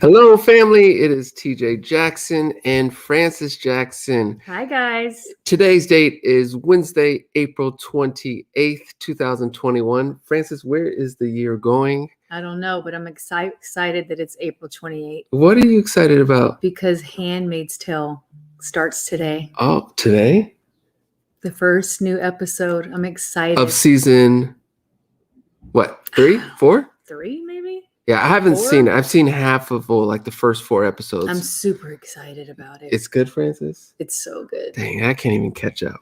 Hello, family. It is TJ Jackson and Francis Jackson. Hi, guys. Today's date is Wednesday, April 28th, 2021. Francis, where is the year going? I don't know, but I'm excited that it's April 28th What are you excited about? because Handmaid's Tale starts today. Oh, today? The first new episode. I'm excited. Of season, what, 3, 4? 3, maybe? Yeah, I haven't 4? seen it. I've seen half of the first 4 episodes. I'm super excited about it. It's good, Francis? It's so good. Dang, I can't even catch up.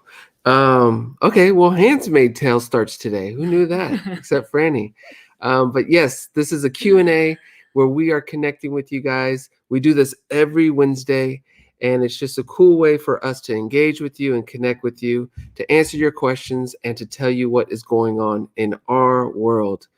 Okay, well, Handmaid's Tale starts today. Who knew that? Except Franny. But yes, this is a Q&A where we are connecting with you guys. We do this every Wednesday, and it's just a cool way for us to engage with you and connect with you, to answer your questions, and to tell you what is going on in our world.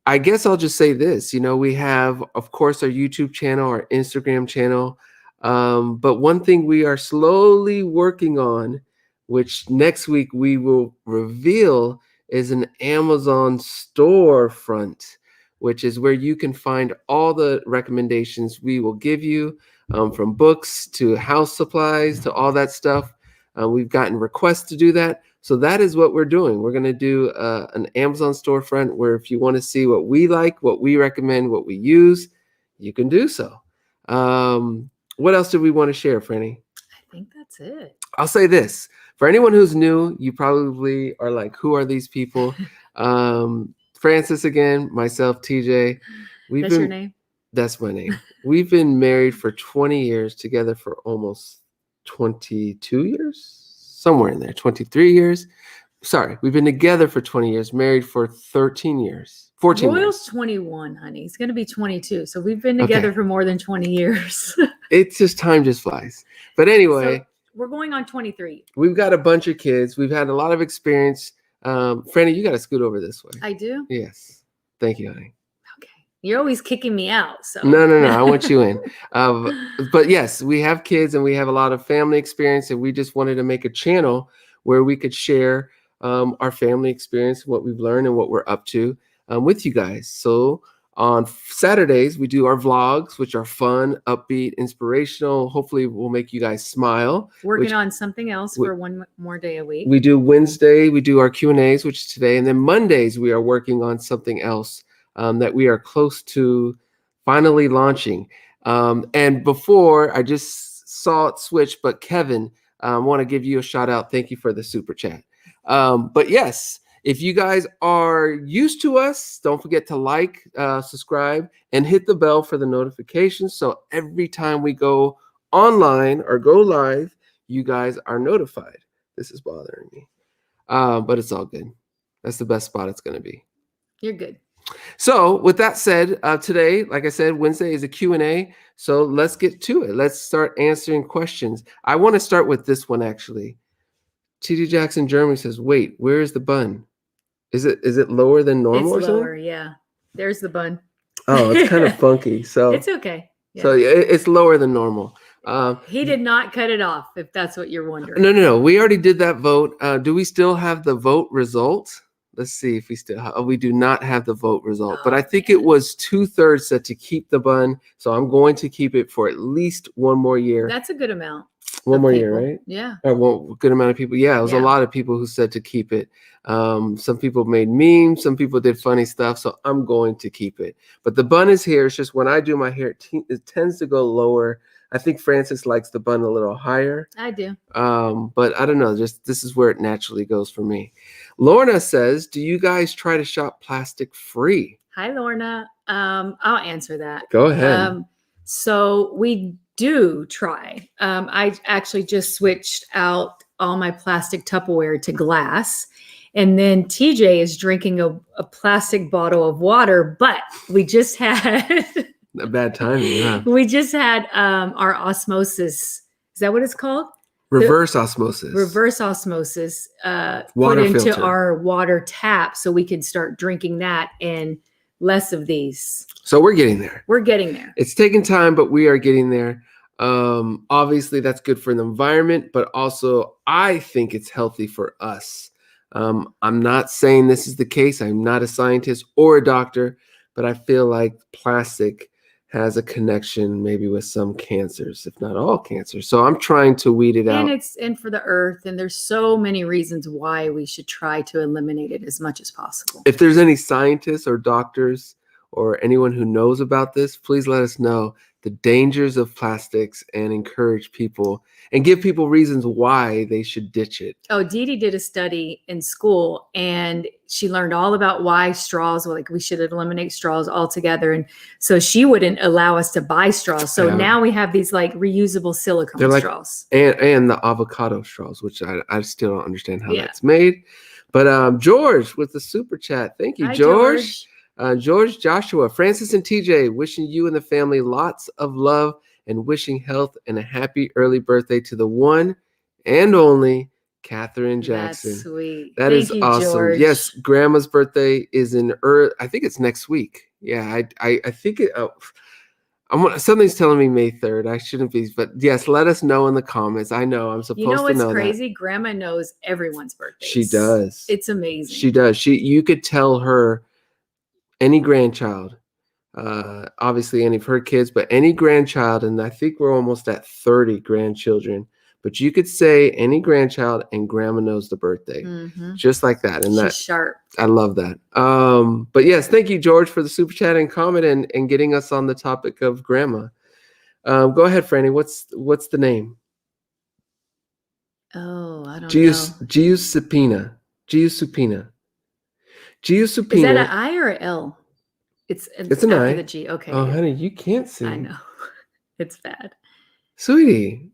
I guess I'll just say this. We have, of course, our YouTube channel, our Instagram channel. But one thing we are slowly working on, which next week we will reveal, is an Amazon storefront, which is where you can find all the recommendations we will give you, from books to house supplies to all that stuff. We've gotten requests to do that. So that is what we're doing. We're going to do an Amazon storefront where if you want to see what we like, what we recommend, what we use, you can do so. What else do we want to share, Franny? I think that's it. I'll say this. For anyone who's new, you probably are like, who are these people? Francis again, myself, TJ. That's your name? That's my name. We've been married for 20 years, together for almost 22 years? Somewhere in there, 23 years. Sorry, we've been together for 20 years, married for 13 years. 14 Royal's years. 21, honey. He's going to be 22. So we've been together for more than 20 years. It's just, time just flies. But anyway. So we're going on 23. We've got a bunch of kids. We've had a lot of experience. Franny, you got to scoot over this way. I do? Yes. Thank you, honey. You're always kicking me out. So No. I want you in. But yes, we have kids and we have a lot of family experience, and we just wanted to make a channel where we could share our family experience, what we've learned and what we're up to with you guys. So on Saturdays, we do our vlogs, which are fun, upbeat, inspirational. Hopefully we'll make you guys smile. Working on something else for one more day a week. We do Wednesday, we do our Q&As, which is today. And then Mondays, we are working on something else that we are close to finally launching. And before, I just saw it switch, but Kevin, I want to give you a shout out. Thank you for the super chat. But yes, if you guys are used to us, don't forget to like, subscribe, and hit the bell for the notifications. So every time we go online or go live, you guys are notified. This is bothering me. But it's all good. That's the best spot it's going to be. You're good. So with that said, today, like I said, Wednesday is a Q&A. So let's get to it. Let's start answering questions. I want to start with this one, actually. TD Jackson Germany says, wait, where is the bun? Is it lower than normal? It's lower, yeah. There's the bun. Oh, it's kind of funky. So it's okay. Yeah. So it's lower than normal. He did not cut it off, if that's what you're wondering. No. We already did that vote. Do we still have the vote result? Let's see if we still have. We do not have the vote result, but I think it was 2/3 said to keep the bun. So I'm going to keep it for at least one more year. That's a good amount. One more year, right? Yeah. Well, good amount of people. Yeah, it was a lot of people who said to keep it. Some people made memes. Some people did funny stuff. So I'm going to keep it. But the bun is here. It's just when I do my hair, it tends to go lower. I think Francis likes the bun a little higher. I do. But I don't know. Just this is where it naturally goes for me. Lorna says, do you guys try to shop plastic free? Hi, Lorna. I'll answer that. Go ahead. So we do try. I actually just switched out all my plastic Tupperware to glass. And then TJ is drinking a plastic bottle of water, but we just had... A bad timing, yeah. We just had our osmosis. Is that what it's called? Reverse osmosis. Reverse osmosis Water put into filter. Our water tap so we can start drinking that and less of these. So we're getting there. We're getting there. It's taking time, but we are getting there. Obviously, that's good for the environment, but also I think it's healthy for us. I'm not saying this is the case. I'm not a scientist or a doctor, but I feel like plastic has a connection maybe with some cancers, if not all cancers. So I'm trying to weed it out. And for the earth, and there's so many reasons why we should try to eliminate it as much as possible. If there's any scientists or doctors or anyone who knows about this, please let us know the dangers of plastics and encourage people and give people reasons why they should ditch it. Oh, Dee Dee did a study in school, and she learned all about why straws, like we should eliminate straws altogether. And so she wouldn't allow us to buy straws. So now we have these like reusable silicone straws. And the avocado straws, which I still don't understand how that's made. But George with the super chat. Thank you, Hi, George. George, Joshua, Francis, and TJ, wishing you and the family lots of love and wishing health and a happy early birthday to the one and only Catherine Jackson. That's sweet. That is awesome. George. Yes, Grandma's birthday is in I think it's next week. Yeah, I think it. Something's telling me May 3rd. I shouldn't be, but yes, let us know in the comments. I know I'm supposed to know. You know what's crazy? Grandma knows everyone's birthday. She does. It's amazing. She does. You could tell her any grandchild, obviously any of her kids, but any grandchild, and I think we're almost at 30 grandchildren, but you could say any grandchild and grandma knows the birthday, just like that. And she's sharp. I love that. But yes, thank you, George, for the super chat and comment and getting us on the topic of grandma. Go ahead, Franny. What's the name? Oh, I don't know. Giuseppina. Is that an I or an L? It's an I. The G. Okay. Oh, honey, you can't see. I know. It's bad. Sweetie.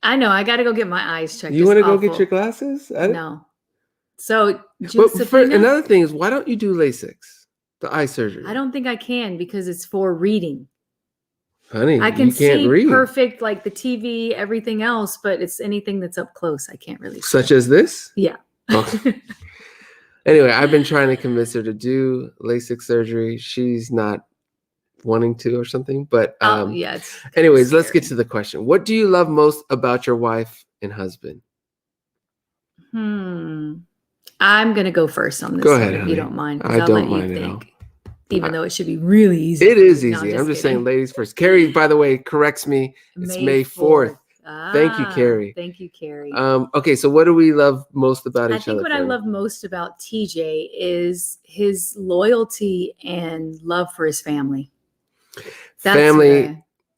I know. I got to go get my eyes checked. You want to go get your glasses? No. So, another thing is, why don't you do LASIK, the eye surgery? I don't think I can because it's for reading. Honey, I can see read. Perfect, like the TV, everything else, but it's anything that's up close. I can't really see. Such as this? Yeah. Okay. Anyway, I've been trying to convince her to do LASIK surgery. She's not wanting to or something. But anyways, let's get to the question. What do you love most about your wife and husband? I'm going to go first on this. Go ahead, if you don't mind. I don't mind at all. Even though it should be really easy. It is easy. I'm just saying ladies first. Carrie, by the way, corrects me. It's May 4th. Thank you, Carrie. Thank you, Carrie. Okay, so what do we love most about each other? I think what I love most about TJ is his loyalty and love for his family.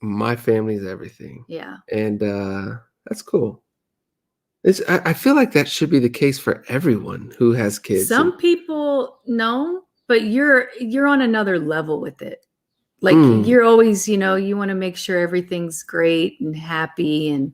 My family is everything. Yeah. And that's cool. I feel like that should be the case for everyone who has kids. Some people know, but you're on another level with it. Like you're always, you want to make sure everything's great and happy and,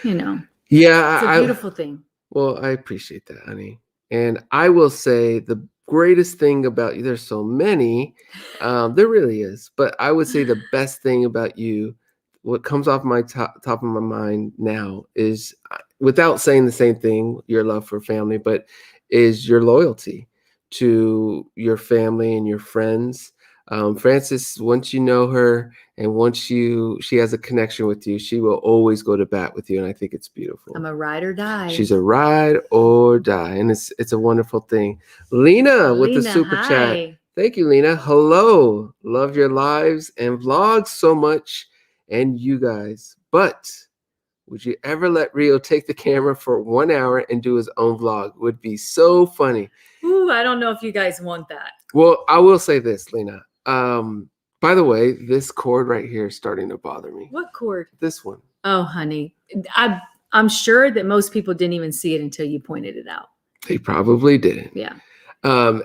Yeah. It's a beautiful thing. Well, I appreciate that, honey. And I will say the greatest thing about you, there's so many, there really is, but I would say the best thing about you, what comes off my top of my mind now is, without saying the same thing, your love for family, but is your loyalty to your family and your friends. Frances, once you know her and once she has a connection with you, she will always go to bat with you. And I think it's beautiful. I'm a ride or die. She's a ride or die. And it's a wonderful thing. Lena with the super chat. Thank you, Lena. Hello. Love your lives and vlogs so much. And you guys. But would you ever let Rio take the camera for 1 hour and do his own vlog? It would be so funny. Ooh, I don't know if you guys want that. Well, I will say this, Lena. By the way, this cord right here is starting to bother me. What cord? This one. Oh, honey. I'm sure that most people didn't even see it until you pointed it out. They probably didn't. Yeah.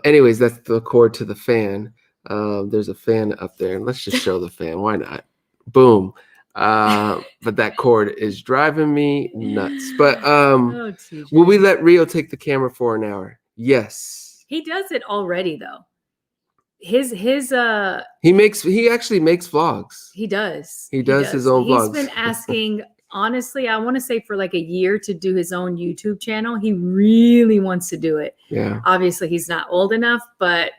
Anyways, that's the cord to the fan. There's a fan up there. And let's just show the fan. Why not? Boom. But that cord is driving me nuts. But will we let Rio take the camera for an hour? Yes. He does it already though. He actually makes vlogs. He does his own vlogs. He's been asking, honestly, I want to say for like a year to do his own YouTube channel. He really wants to do it. Yeah. Obviously he's not old enough, but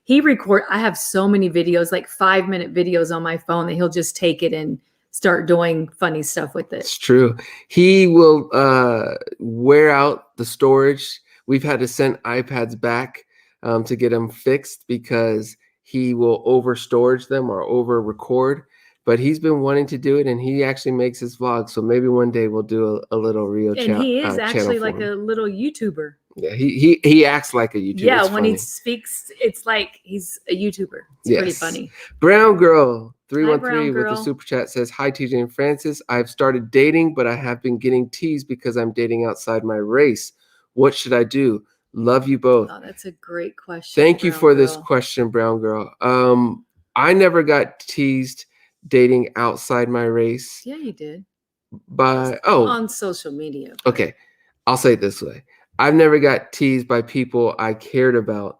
I have so many videos, like 5-minute videos on my phone that he'll just take it and start doing funny stuff with it. It's true. He will wear out the storage. We've had to send iPads back to get them fixed because he will over storage them or over record. But he's been wanting to do it, and he actually makes his vlogs. So maybe one day we'll do a little real And he is channel actually for like him. a little YouTuber. Yeah, he acts like a YouTuber. Yeah, it's when funny. he speaks, it's like he's a YouTuber. It's Yes. pretty funny. Brown Girl Hi, Brown 313 with the Girl. super chat says, "Hi TJ and Francis. I've started dating, but I have been getting teased because I'm dating outside my race. What should I do? Love you both." Oh, that's a great question. Thank you Brown for this Girl. question, Brown Girl. I never got teased dating outside my race Yeah, you did. by On social media. but- okay. I'll say it this way. I've never got teased by people I cared about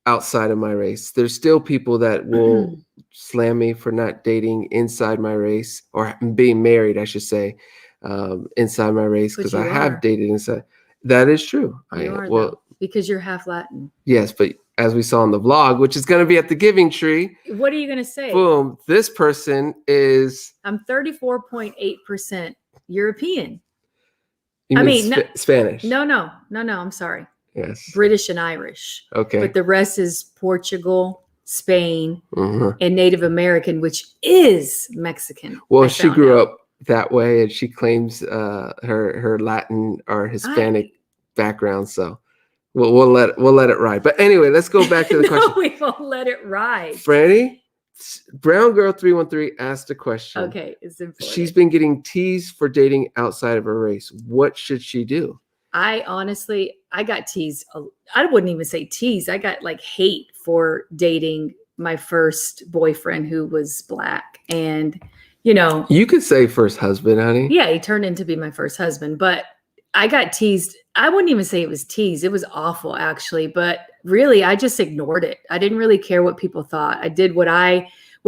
outside of my race. There's still people that will slam me for not dating inside my race, or being married, I should say, inside my race, But because you I have are. dated inside. That is true. You are, though, because you're half Latin. Yes, but as we saw in the vlog, which is going to be at the Giving Tree. What are you going to say? Boom. This person is. I'm 34.8% European. You mean Spanish? No. I'm sorry. Yes. British and Irish. Okay. But the rest is Portugal, Spain, Mhm. and Native American, which is Mexican. Well, she grew up that way, and she claims her Latin or Hispanic background. So we'll let it ride. But anyway, let's go back to the question. No, we won't let it ride. Franny, Brown Girl 313 asked a question. Okay, it's important. She's been getting teased for dating outside of her race. What should she do? I got teased. I wouldn't even say teased. I got like hate for dating my first boyfriend who was Black. And, you could say first husband, honey. Yeah, he turned into be my first husband. But I got teased. I wouldn't even say it was teased. It was awful, actually. But really, I just ignored it. I didn't really care what people thought. I did what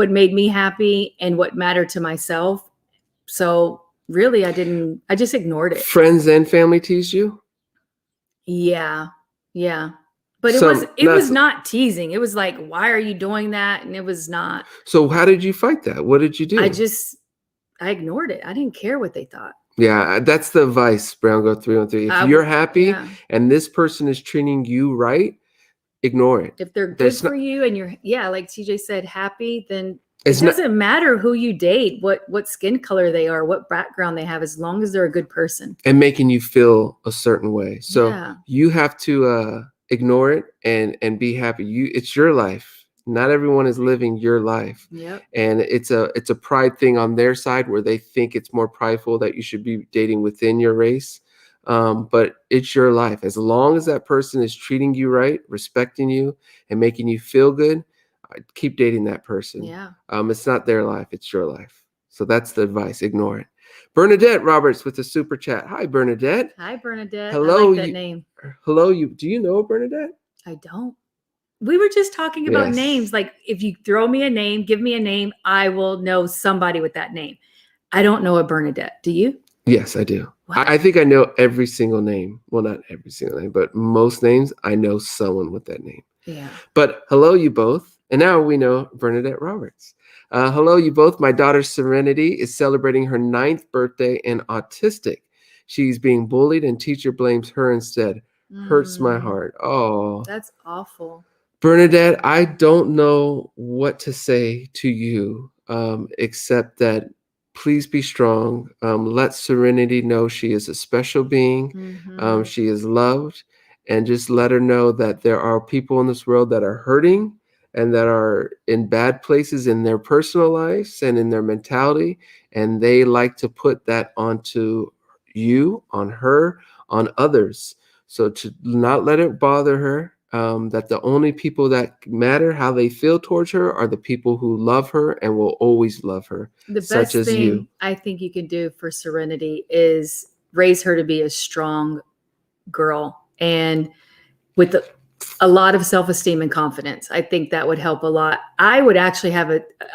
made me happy and what mattered to myself. So really, I just ignored it. Friends and family teased you? Yeah. But it was not teasing. It was like, why are you doing that? And it was not. So how did you fight that? What did you do? I ignored it. I didn't care what they thought. Yeah, that's the advice, Brown Girl 313. If you're happy and this person is treating you right, ignore it. If they're good for you and you're, like TJ said, happy, then it doesn't matter who you date, what skin color they are, what background they have, as long as they're a good person. And making you feel a certain way. So you have to ignore it and be happy. It's your life. Not everyone is living your life. Yep. And it's a pride thing on their side where they think it's more prideful that you should be dating within your race. But it's your life. As long as that person is treating you right, respecting you, and making you feel good, keep dating that person. Yeah. It's not their life, it's your life. So that's the advice. Ignore it. Bernadette Roberts with the super chat. Hi, Bernadette. Hi, Bernadette. Hello. I like that name. Hello. Do you know Bernadette? I don't. We were just talking about names. Like, if you throw me a name, give me a name, I will know somebody with that name. I don't know a Bernadette. Do you? Yes, I do. What? I think I know every single name. Well, not every single name, but most names, I know someone with that name. Yeah. But hello, you both. And now we know Bernadette Roberts. Hello, you both. My daughter Serenity is celebrating her 9th birthday and autistic. She's being bullied and teacher blames her instead. Hurts my heart. Oh, that's awful. Bernadette, I don't know what to say to you, except that please be strong. Let Serenity know she is a special being. Mm-hmm. She is loved. And just let her know that there are people in this world that are hurting and that are in bad places in their personal lives and in their mentality. And they like to put that onto you, on her, on others. So to not let it bother her. That the only people that matter how they feel towards her are the people who love her and will always love her. The best thing I think you can do for Serenity is raise her to be a strong girl and with a lot of self-esteem and confidence. I think that would help a lot. I would actually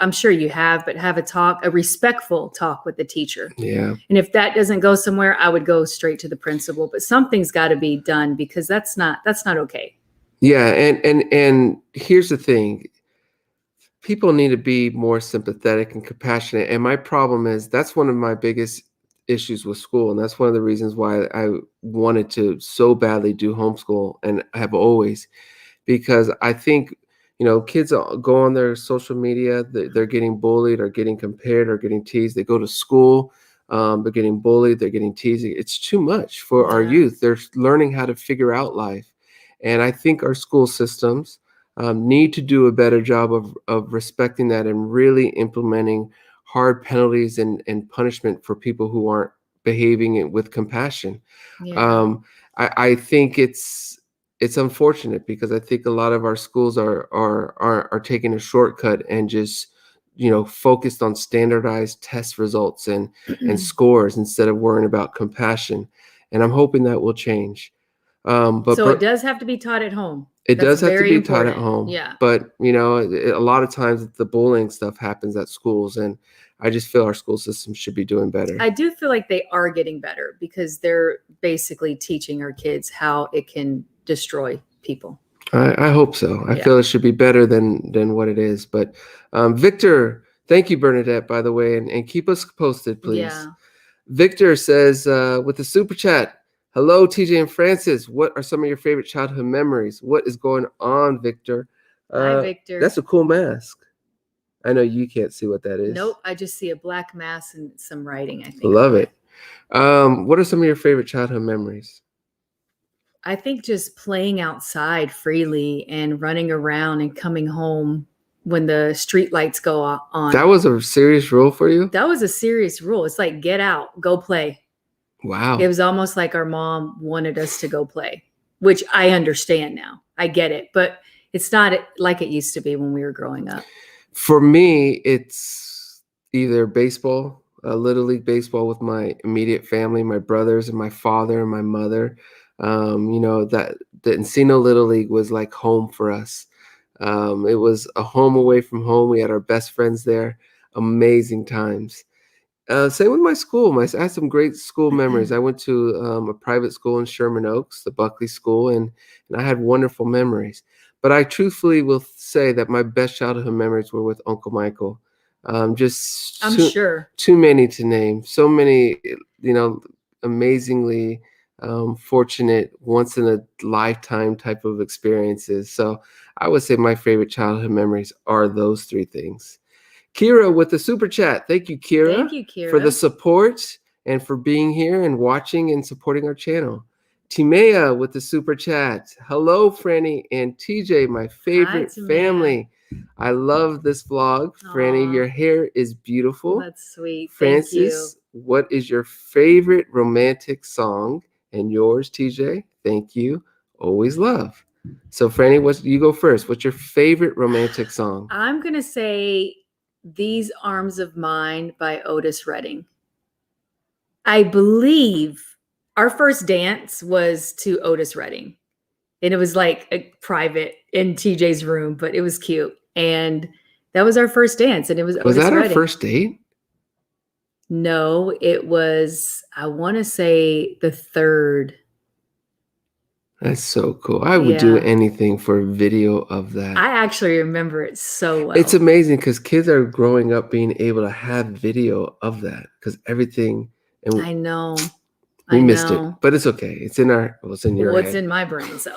I'm sure you have a respectful talk with the teacher. Yeah. And if that doesn't go somewhere, I would go straight to the principal. But something's got to be done because that's not okay. Yeah, and here's the thing. People need to be more sympathetic and compassionate. And my problem is that's one of my biggest issues with school. And that's one of the reasons why I wanted to so badly do homeschool and have always, because I think, kids go on their social media. They're getting bullied or getting compared or getting teased. They go to school. They're getting bullied. They're getting teased. It's too much for our youth. They're learning how to figure out life. And I think our school systems need to do a better job of respecting that and really implementing hard penalties and punishment for people who aren't behaving with compassion. Yeah. I think it's unfortunate because I think a lot of our schools are taking a shortcut and just focused on standardized test results and scores instead of worrying about compassion. And I'm hoping that will change. But it does have to be taught at home. It does have to be taught at home. Yeah. But a lot of times the bullying stuff happens at schools, and I just feel our school system should be doing better. I do feel like they are getting better because they're basically teaching our kids how it can destroy people. I hope so. I feel it should be better than what it is. But Victor, thank you, Bernadette, by the way, and keep us posted, please. Yeah. Victor says with the super chat, hello, TJ and Francis. What are some of your favorite childhood memories? What is going on, Victor? Hi, Victor. That's a cool mask. I know you can't see what that is. Nope. I just see a black mask and some writing, I think. Love it. What are some of your favorite childhood memories? I think just playing outside freely and running around and coming home when the street lights go on. That was a serious rule for you? That was a serious rule. It's like, get out, go play. Wow. It was almost like our mom wanted us to go play, which I understand now. I get it, but it's not like it used to be when we were growing up. For me, it's either baseball, Little League baseball with my immediate family, my brothers and my father and my mother. That the Encino Little League was like home for us. It was a home away from home. We had our best friends there. Amazing times. Same with my school. I had some great school memories. I went to a private school in Sherman Oaks, the Buckley School, and I had wonderful memories. But I truthfully will say that my best childhood memories were with Uncle Michael. I'm sure too many to name. So many, amazingly fortunate, once in a lifetime type of experiences. So I would say my favorite childhood memories are those three things. Kira with the super chat. Thank you, Kira. Thank you, Kira, for the support and for being here and watching and supporting our channel. Timea with the super chat. Hello, Franny and TJ, my favorite family. I love this vlog. Aww. Franny, your hair is beautiful. That's sweet. Francis, thank you. What is your favorite romantic song? And yours, TJ. Thank you. Always love. So, Franny, you go first. What's your favorite romantic song? I'm going to say These Arms of Mine by Otis Redding. I believe our first dance was to Otis Redding. And it was like a private in TJ's room, but it was cute. And that was our first dance. And it was Otis Redding. Was that Redding. Our first date? No, it was, I want to say, the third. That's so cool. I would do anything for a video of that. I actually remember it so well. It's amazing because kids are growing up being able to have video of that because everything. And I know. We missed it, but it's okay. It's in your What's head. in my brain, so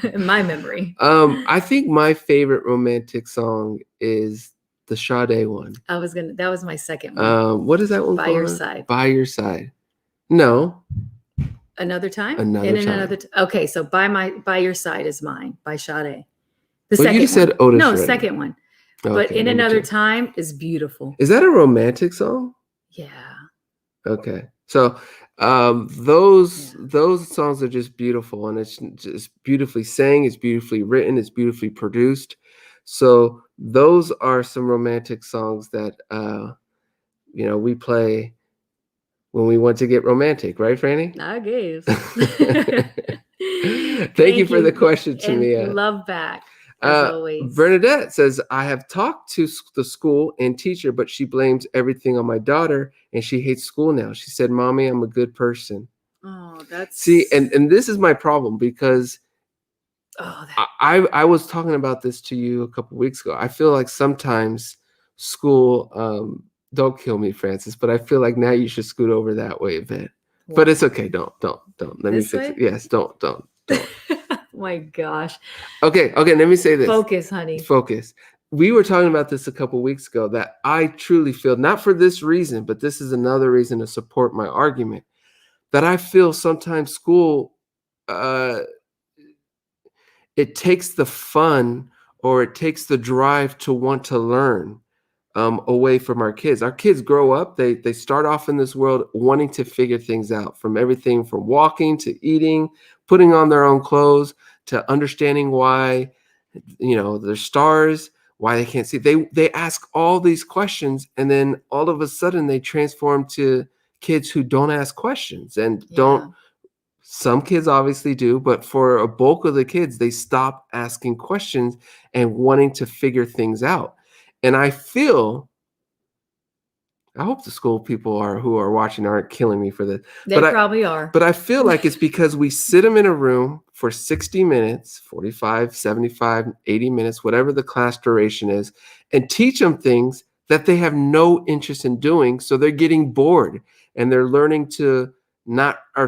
in my memory. I think my favorite romantic song is the Sade one. That was my second one. What is that one? By Your Side. By Your Side. No. Another Time? Another Time. Okay, so By Your Side is mine, by Sade. The second you said one. Otis No, Redding. Second one. Okay, but In Another Time is beautiful. Is that a romantic song? Yeah. Okay. So those songs are just beautiful, and it's just beautifully sang, it's beautifully written, it's beautifully produced. So those are some romantic songs that we play when we want to get romantic, right, Franny? I guess. Thank you for the question, Timea. Love back. As always. Bernadette says, I have talked to the school and teacher, but she blames everything on my daughter and she hates school now. She said, Mommy, I'm a good person. Oh, that's... See, and this is my problem because I was talking about this to you a couple weeks ago. I feel like sometimes school, don't kill me, Francis, but I feel like now you should scoot over that way a bit. What? But it's okay. Don't. Let me fix it. Yes, don't. My gosh. Okay, let me say this. Focus, honey. Focus. We were talking about this a couple weeks ago that I truly feel, not for this reason, but this is another reason to support my argument, that I feel sometimes school, it takes the fun or it takes the drive to want to learn away from our kids. Our kids grow up, they start off in this world wanting to figure things out, from everything from walking to eating, putting on their own clothes, to understanding why, there's stars, why they can't see. They ask all these questions, and then all of a sudden they transform to kids who don't ask questions and don't. Some kids obviously do, but for a bulk of the kids, they stop asking questions and wanting to figure things out. And I hope the school people who are watching aren't killing me for this. They probably are. But I feel like it's because we sit them in a room for 60 minutes, 45, 75, 80 minutes, whatever the class duration is, and teach them things that they have no interest in doing. So they're getting bored and they're learning to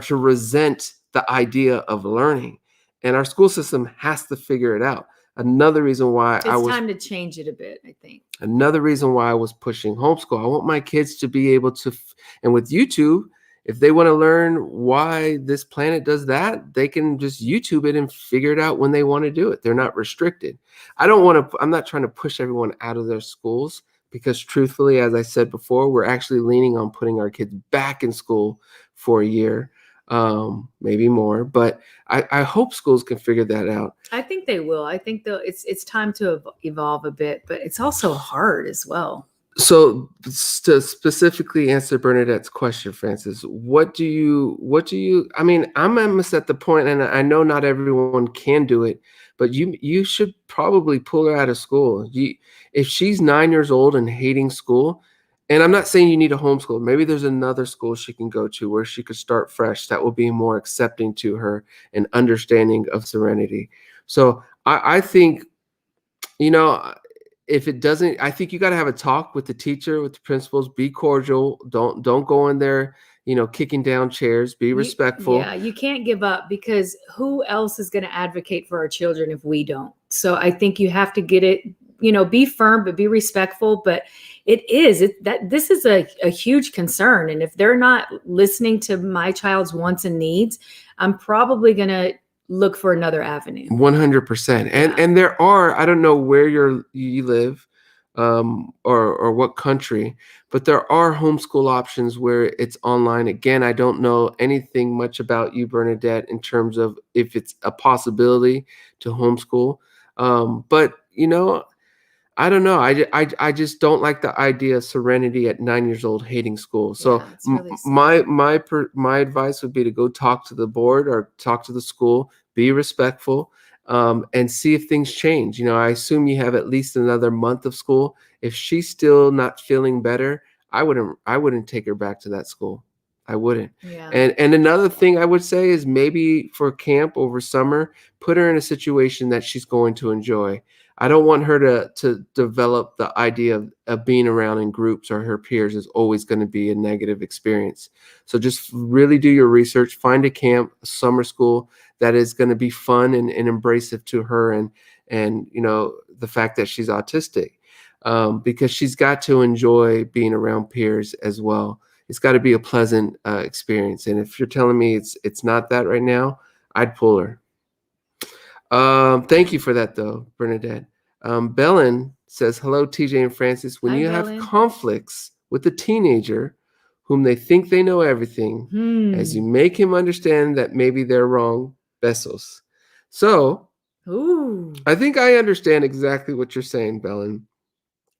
resent the idea of learning. And our school system has to figure it out. Another reason why it's time to change it a bit, I think. Another reason why I was pushing homeschool. I want my kids to be able to, and with YouTube, if they want to learn why this planet does that, they can just YouTube it and figure it out when they want to do it. They're not restricted. I'm not trying to push everyone out of their schools, because truthfully, as I said before, we're actually leaning on putting our kids back in school for a year, maybe more. But I hope schools can figure that out. I think they will. I think it's time to evolve a bit, but it's also hard as well. So to specifically answer Bernadette's question, Francis, what do you, I mean, I'm almost at the point, and I know not everyone can do it, but you should probably pull her out of school. If she's 9 years old and hating school, and I'm not saying you need a homeschool, maybe there's another school she can go to where she could start fresh that will be more accepting to her and understanding of serenity. So I think, if it doesn't, I think you got to have a talk with the teacher, with the principals. Be cordial. Don't go in there, kicking down chairs. Be respectful. Yeah, you can't give up, because who else is going to advocate for our children if we don't? So I think you have to get it, be firm, but be respectful. But this is a huge concern. And if they're not listening to my child's wants and needs, I'm probably going to look for another avenue. 100%. And there are, I don't know where you live, or what country, but there are homeschool options where it's online. Again, I don't know anything much about you, Bernadette, in terms of if it's a possibility to homeschool. But I don't know. I just don't like the idea of serenity at 9 years old hating school. So really my advice would be to go talk to the board or talk to the school, be respectful, and see if things change. I assume you have at least another month of school. If she's still not feeling better, I wouldn't take her back to that school. I wouldn't. Yeah. And another thing I would say is maybe for camp over summer, put her in a situation that she's going to enjoy. I don't want her to develop the idea of being around in groups or her peers is always going to be a negative experience. So just really do your research, find a camp, a summer school that is going to be fun and embracive to her and the fact that she's autistic, because she's got to enjoy being around peers as well. It's got to be a pleasant experience. And if you're telling me it's not that right now, I'd pull her. Thank you for that, though, Bernadette. Belen says, hello, TJ and Francis. When you have conflicts with a teenager whom they think they know everything, as you make him understand that maybe they're wrong, besos. So, I think I understand exactly what you're saying, Belen.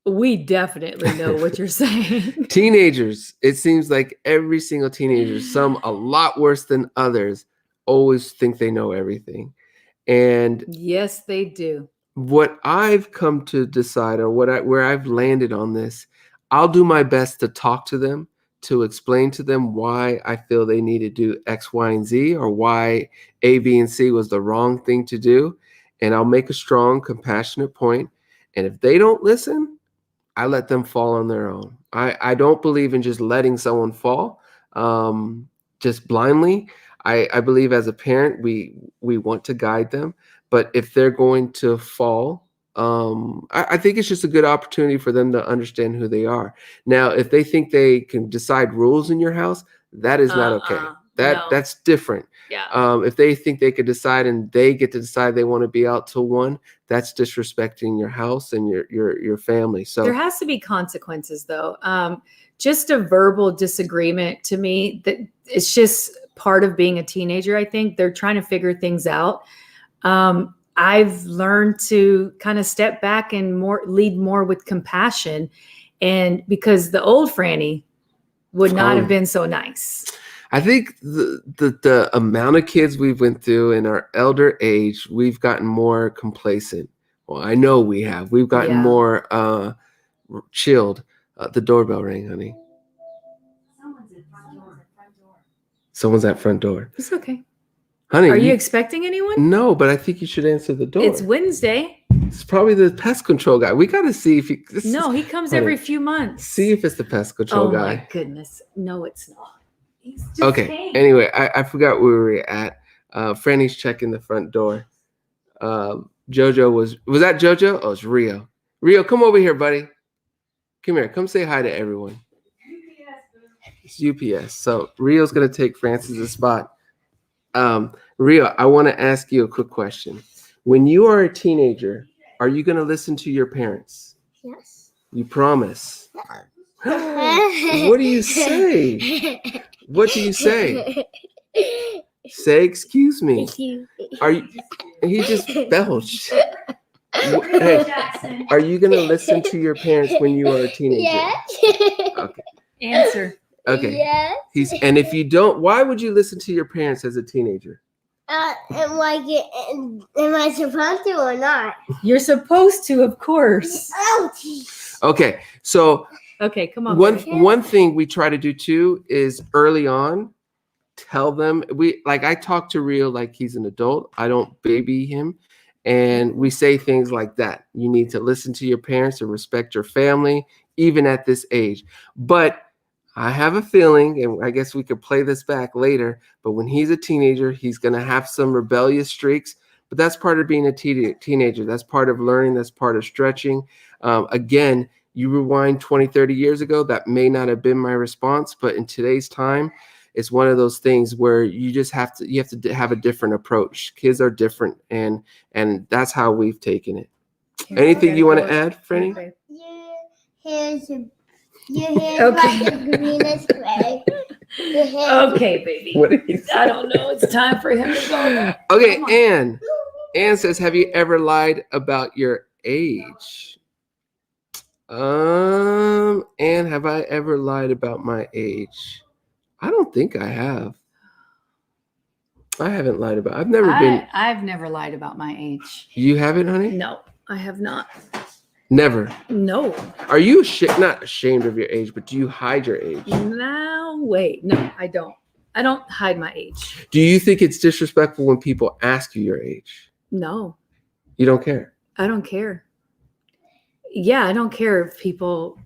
We definitely know what you're saying. Teenagers, it seems like every single teenager, some a lot worse than others, always think they know everything. And yes, they do. What I've come to decide, or where I've landed on this, I'll do my best to talk to them, to explain to them why I feel they need to do X, Y, and Z, or why A, B, and C was the wrong thing to do. And I'll make a strong, compassionate point. And if they don't listen, I let them fall on their own. I don't believe in just letting someone fall just blindly. I believe as a parent, we want to guide them, but if they're going to fall, I think it's just a good opportunity for them to understand who they are. Now, if they think they can decide rules in your house, that is not okay. That's different. Yeah. If they think they could decide and they get to decide they want to be out till 1, that's disrespecting your house and your family. So there has to be consequences, though. Just a verbal disagreement, to me, that it's just part of being a teenager. I think they're trying to figure things out. I've learned to kind of step back and lead more with compassion, and because the old Franny would not have been so nice. I think the amount of kids we've went through in our elder age, we've gotten more complacent. Well, I know we have. We've gotten more chilled. The doorbell rang, honey. Someone's at front door. It's okay. Honey, are you expecting anyone? No, but I think you should answer the door. It's Wednesday. It's probably the pest control guy. We got to see if he... he comes every few months. See if it's the pest control guy. Oh, my goodness. No, it's not. He's just okay. Anyway, I forgot where we were at. Franny's checking the front door. Jojo was that Jojo? Oh, it's Rio. Rio, come over here, buddy. Come here. Come say hi to everyone. It's UPS. So Rio's going to take Francis's spot. Rio, I want to ask you a quick question. When you are a teenager, are you going to listen to your parents? Yes. You promise? What do you say? What do you say? Say, excuse me. Are you? He just belched. Hey, are you going to listen to your parents when you are a teenager? Yes. Okay. Answer. Okay. Yes. And if you don't, why would you listen to your parents as a teenager? Am I supposed to or not? You're supposed to, of course. Oh, geez. Okay. So okay, come on. One thing we try to do too is early on tell them I talk to Rio like he's an adult. I don't baby him. And we say things like that. You need to listen to your parents and respect your family, even at this age. But I have a feeling, and I guess we could play this back later, but when he's a teenager, he's going to have some rebellious streaks. But that's part of being a teenager. That's part of learning. That's part of stretching. Again, you rewind 20, 30 years ago, that may not have been my response. But in today's time, it's one of those things where you have to have a different approach. Kids are different, and that's how we've taken it. Anything you want to add, Franny? Okay. Your hair is like the greenest gray. Okay, baby. What did he say? I don't know. It's time for him to go. Okay, Anne says, have you ever lied about your age? Anne, have I ever lied about my age? I don't think I have. I haven't lied about. I've never lied about my age. You haven't, honey? No, I have not. Never. No. Are you not ashamed of your age, but do you hide your age? No, wait. No, I don't. I don't hide my age. Do you think it's disrespectful when people ask you your age? No. You don't care? I don't care. Yeah, I don't care if people.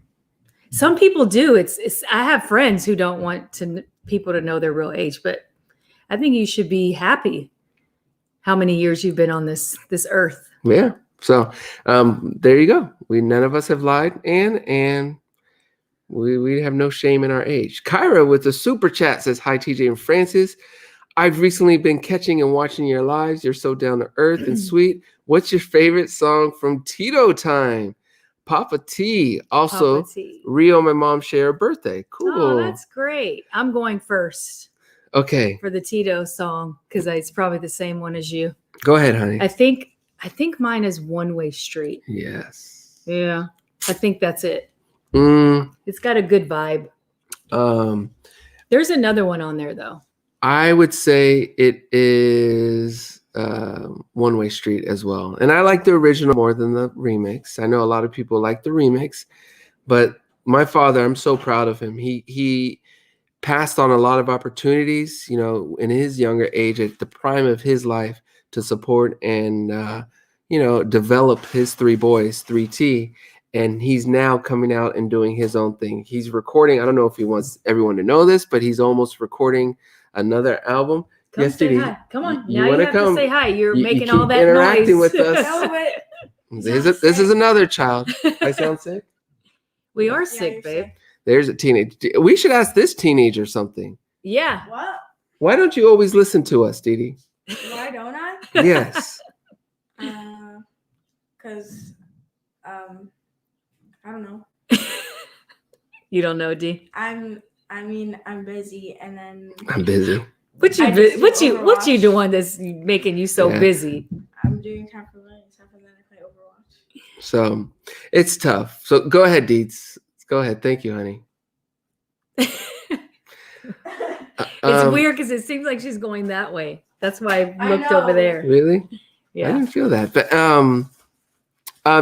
Some people do. I have friends who don't want people to know their real age, but I think you should be happy how many years you've been on this earth. Yeah. So there you go. None of us have lied, and we have no shame in our age. Kyra with the super chat says, hi, TJ and Francis. I've recently been catching and watching your lives. You're so down to earth and sweet. What's your favorite song from Tito Time? Papa T. Also, Papa T. Rio and my mom share a birthday. Cool. Oh, that's great. I'm going first. Okay. For the Tito song, because it's probably the same one as you. Go ahead, honey. I think mine is One Way Street. Yes. Yeah. I think that's it. It's got a good vibe. There's another one on there, though. I would say it is One Way Street as well. And I like the original more than the remix. I know a lot of people like the remix, but my father, I'm so proud of him. He passed on a lot of opportunities, in his younger age at the prime of his life to support and, develop his 3 boys, 3T. And he's now coming out and doing his own thing. He's recording. I don't know if he wants everyone to know this, but he's almost recording another album. Come Yes, say Dee Dee. hi. Come on. You now you wanna have come. to say hi. You're You making keep all that interacting noise. with us. No, but This is another child. I sound sick. We are you're sick, babe. sick. There's a teenage. We should ask this teenager something. Yeah. What? Why don't you always listen to us, Dee Dee? Why don't I? Yes. Cause I don't know. You don't know, D. I'm busy, and then I'm busy. What you I just do what you Overwatch. doing that's making you so Yeah. busy? I'm doing time for learning stuff, and then I play Overwatch. So it's tough. So go ahead, Deets. Go ahead. Thank you, honey. It's weird because it seems like she's going that way. That's why I I looked over know. there. Really? I Yeah. didn't feel that. But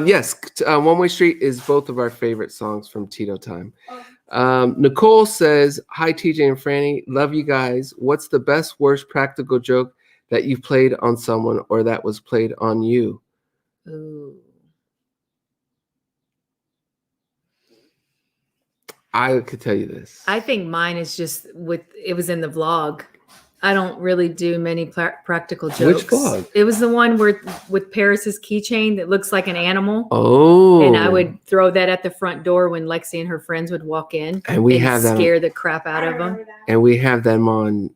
yes, One Way Street is both of our favorite songs from Tito Time. Nicole says, "Hi, TJ and Franny. Love you guys. What's the best, worst practical joke that you've played on someone or that was played on you?" Ooh. I could tell you this. I think mine is just it was in the vlog. I don't really do many practical jokes. Which vlog? It was the one with Paris's keychain that looks like an animal. Oh. And I would throw that at the front door when Lexi and her friends would walk in And we have that scare the crap out I of them. remember that. and we have them on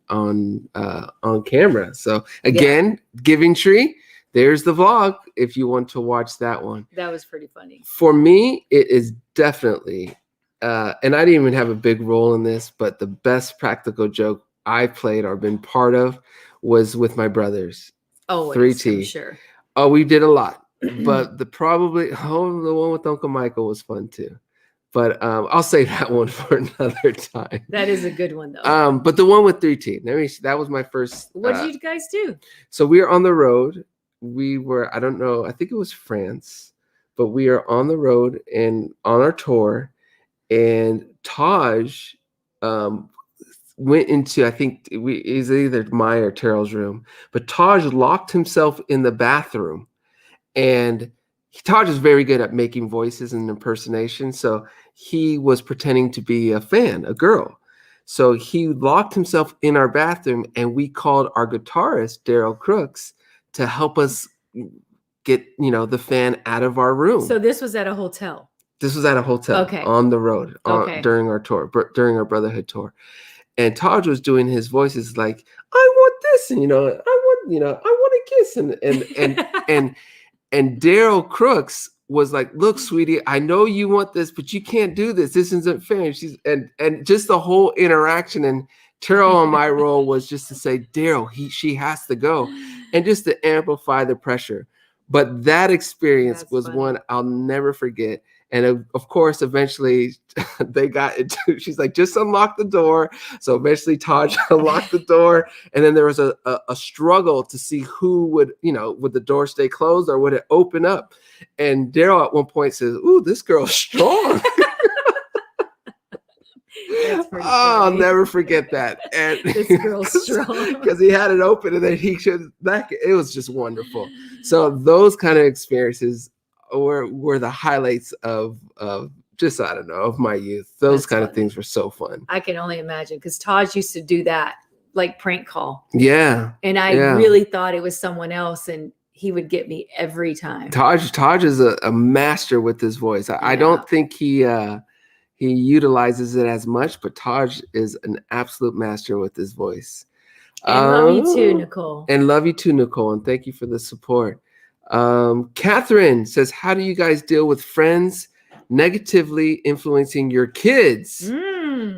camera. So again, Giving Tree, there's the vlog if you want to watch that one. That was pretty funny. For me, it is definitely and I didn't even have a big role in this, but the best practical joke I played or been part of was with my brothers. Oh, 3T. I'm sure. Oh, we did a lot, but the one with Uncle Michael was fun too. But I'll save that one for another time. That is a good one though. But the one with 3T, that was my first. What did you guys do? So we were on the road. We were, I don't know, I think it was France, but we are on the road and on our tour. And Taj went into, I think is either my or Terrell's room, but Taj locked himself in the bathroom. And Taj is very good at making voices and impersonation. So he was pretending to be a fan, a girl. So he locked himself in our bathroom, and we called our guitarist, Daryl Crooks, to help us get, the fan out of our room. So this was at a hotel. This was at a hotel on the road during our tour, during our Brotherhood tour. And Taj was doing his voices like, I want this, and I want a kiss. And Daryl Crooks was like, look, sweetie, I know you want this, but you can't do this. This isn't fair. And just the whole interaction. And Terrell on my role was just to say, Daryl, she has to go, and just to amplify the pressure. But that experience was funny. One I'll never forget. And of course, eventually they got into, she's like, just unlock the door. So eventually Taj unlocked the door. And then there was a struggle to see who would the door stay closed or would it open up? And Daryl at one point says, ooh, this girl's strong. I'll never forget that. And This girl's strong. Because he had it open and then it was just wonderful. So those kind of experiences were the highlights of just, I don't know, of my youth. Those That's kind funny. of things were so fun. I can only imagine because Taj used to do that, like prank call. Yeah. And I really thought it was someone else, and he would get me every time. Taj is a master with his voice. I don't think he utilizes it as much, but Taj is an absolute master with his voice. And love you too, Nicole. And love you too, Nicole. And thank you for the support. Catherine says, how do you guys deal with friends negatively influencing your kids?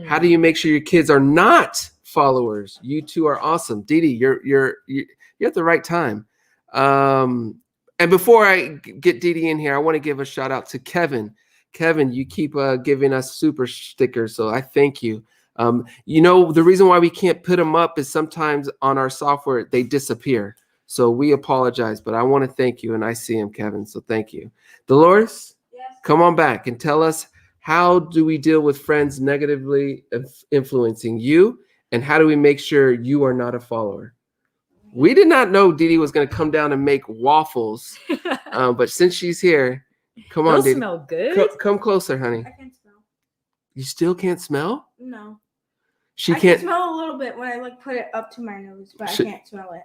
How do you make sure your kids are not followers? You two are awesome. Dee Dee, you're at the right time. And before I get Dee Dee in here, I want to give a shout out to Kevin. Kevin, you keep giving us super stickers, so I thank you. The reason why we can't put them up is sometimes on our software they disappear. So we apologize, but I want to thank you, and I see him, Kevin, so thank you. Dolores, come on back and tell us, how do we deal with friends negatively influencing you, and how do we make sure you are not a follower? We did not know Dee Dee was going to come down and make waffles, but since she's here, come on, Those Dee Dee. smell good. Come closer, honey. I can't smell. You still can't smell? No. She I can't. can smell a little bit when I like put it up to my nose, but I can't smell it.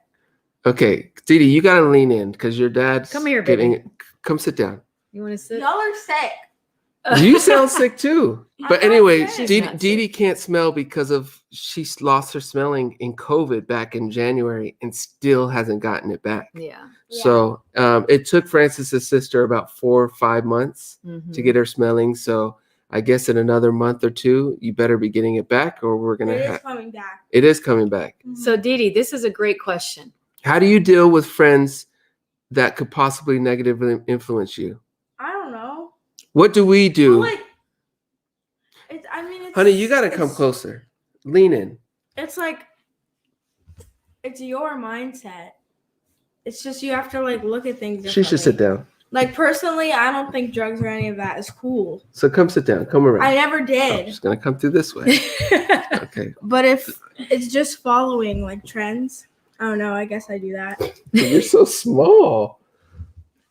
Okay, Dee Dee, you gotta lean in because your dad's Come here, baby. Come sit down. You want to sit? Y'all are sick. You sound sick too. But I'm not anyway, sick. Dee She's not Dee sick. can't smell because of she lost her smelling in COVID back in January and still hasn't gotten it back. Yeah. So it took Francis's sister about 4 or 5 months to get her smelling. So I guess in another month or two, you better be getting it back, or we're gonna. It is coming back. It is coming back. So Dee Dee, this is a great question. How do you deal with friends that could possibly negatively influence you? I don't know. What do we do? Well, like, it's, Honey, you got to come closer. Lean in. It's like, it's your mindset. It's just you have to like look at things differently. She should sit down. Like personally, I don't think drugs or any of that is cool. So come sit down. Come around. I never I'm did. just going to come through this way. Okay. But if it's just following like trends, I don't know. I guess I do that. You're so small.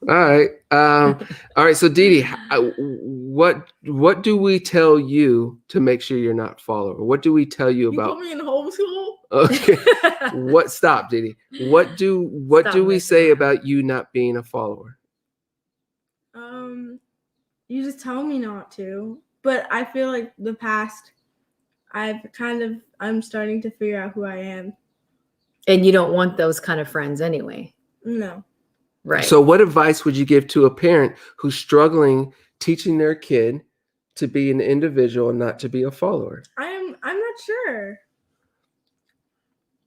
All right. All right. So Dee Dee, what do we tell you to make sure you're not a follower? What do we tell you You about? put me in homeschool? Okay. Stop, Dee Dee. What do we say about you not being a follower? You just tell me not to. But I feel like the past, I'm starting to figure out who I am. And you don't want those kind of friends anyway. No. Right. So what advice would you give to a parent who's struggling teaching their kid to be an individual and not to be a follower? I'm not sure.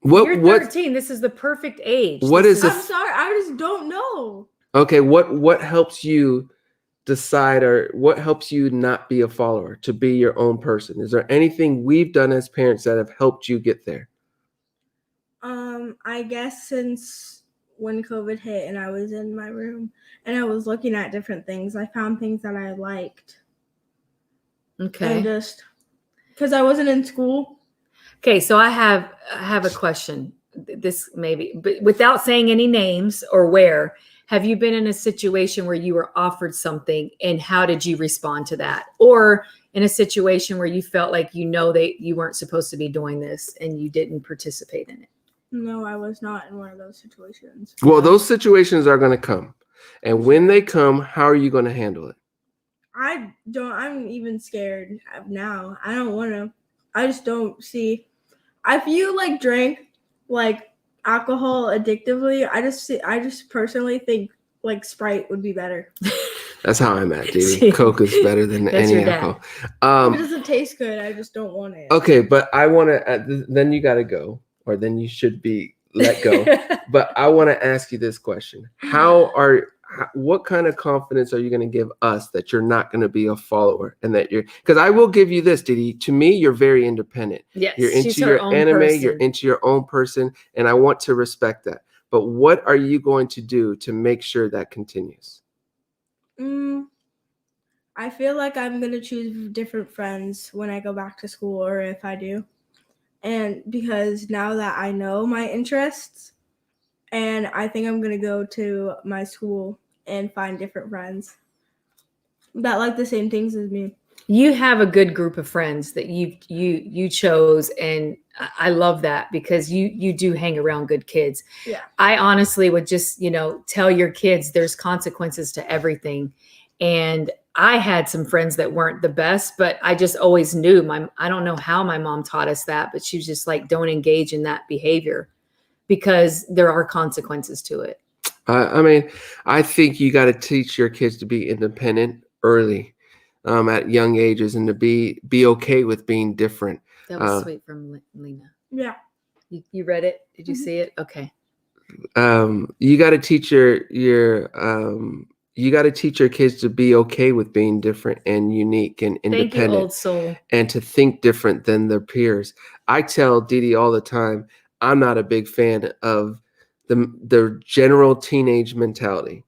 What You're 13. This is the perfect age. What This is I'm sorry. I just don't know. Okay, what helps you decide, or what helps you not be a follower, to be your own person? Is there anything we've done as parents that have helped you get there? I guess since when COVID hit and I was in my room and I was looking at different things, I found things that I liked. Okay. And just because I wasn't in school. Okay, so I have a question. This maybe, but without saying any names or where, have you been in a situation where you were offered something and how did you respond to that? Or in a situation where you felt like that you weren't supposed to be doing this and you didn't participate in it? No, I was not in one of those situations. Well, those situations are going to come. And when they come, how are you going to handle it? I'm even scared now. I don't want to. I just don't see. If you like drink like alcohol addictively, I just personally think like Sprite would be better. That's how I'm at, Dee. Coke is better than any alcohol. It doesn't taste good. I just don't want it. Okay, but I want to. Then you got to go, or then you should be let go. But I want to ask you this question: what kind of confidence are you going to give us that you're not going to be a follower, and that because I will give you this, Dee Dee. To me, you're very independent. Yes, you're into your anime. You're into your own person, and I want to respect that. But what are you going to do to make sure that continues? I feel like I'm going to choose different friends when I go back to school, or if I do. And because now that I know my interests, and I think I'm going to go to my school and find different friends that like the same things as me. You have a good group of friends that you chose, and I love that because you do hang around good kids. Yeah. I honestly would just, tell your kids there's consequences to everything. And I had some friends that weren't the best, but I just always knew I don't know how my mom taught us that, but she was just like, don't engage in that behavior because there are consequences to it. I think you got to teach your kids to be independent early, at young ages, and to be okay with being different. That was sweet from Lena. Yeah. You read it? Did you see it? Okay. You got to teach you got to teach your kids to be okay with being different and unique and independent. Thank you, old soul. And to think different than their peers. I tell Dee Dee all the time, I'm not a big fan of the general teenage mentality.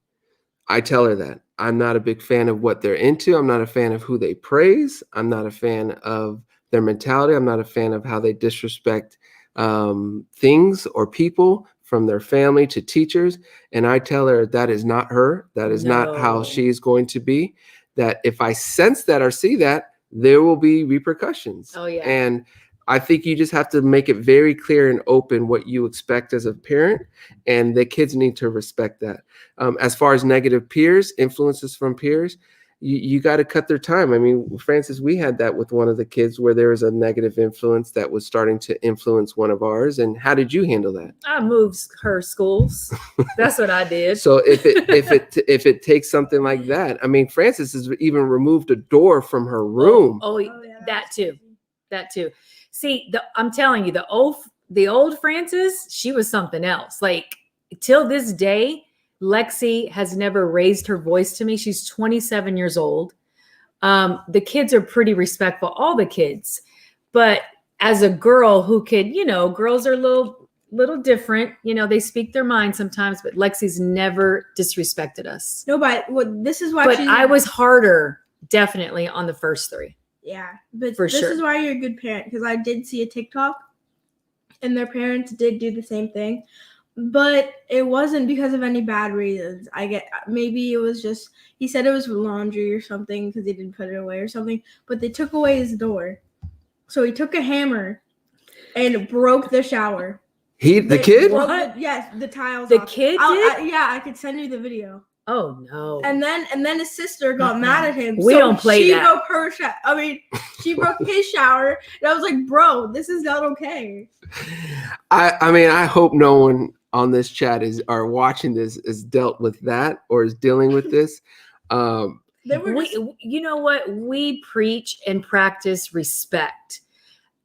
I tell her that. I'm not a big fan of what they're into. I'm not a fan of who they praise. I'm not a fan of their mentality. I'm not a fan of how they disrespect things or people, from their family to teachers. And I tell her that is not her. That is not how she's going to be. That if I sense that or see that, there will be repercussions. Oh, yeah. And I think you just have to make it very clear and open what you expect as a parent, and the kids need to respect that. As far as negative peers, influences from peers, you got to cut their time. I mean, Francis, we had that with one of the kids where there was a negative influence that was starting to influence one of ours. And how did you handle that? I moved her schools. That's what I did. So if it takes something like that, I mean, Francis has even removed a door from her room. Oh, yeah, that was too. crazy. That too. See, I'm telling you, the old Francis, she was something else. Like till this day, Lexi has never raised her voice to me. She's 27 years old. The kids are pretty respectful, all the kids. But as a girl who could, girls are a little different. They speak their mind sometimes, but Lexi's never disrespected us. No, but this is why. But I was harder, definitely, on the first three. Yeah, but For this sure. is why you're a good parent, because I did see a TikTok and their parents did do the same thing, but it wasn't because of any bad reasons. Maybe it was just, he said it was laundry or something because he didn't put it away or something, but they took away his door. So he took a hammer and broke the shower. The kid? What? Yes, the tiles. The off. kid did? Yeah, I could send you the video. Oh no! And then his sister got mad at him. We don't play that. She broke her she broke his shower, and I was like, "Bro, this is not okay." I mean, I hope no one on this chat or watching this is dealt with that or is dealing with this. You know what? We preach and practice respect.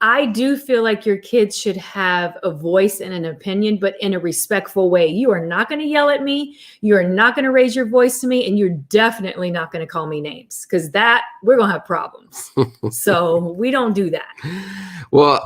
I do feel like your kids should have a voice and an opinion, but in a respectful way. You are not going to yell at me. You are not going to raise your voice to me. And you're definitely not going to call me names, because we're going to have problems. So we don't do that. Well,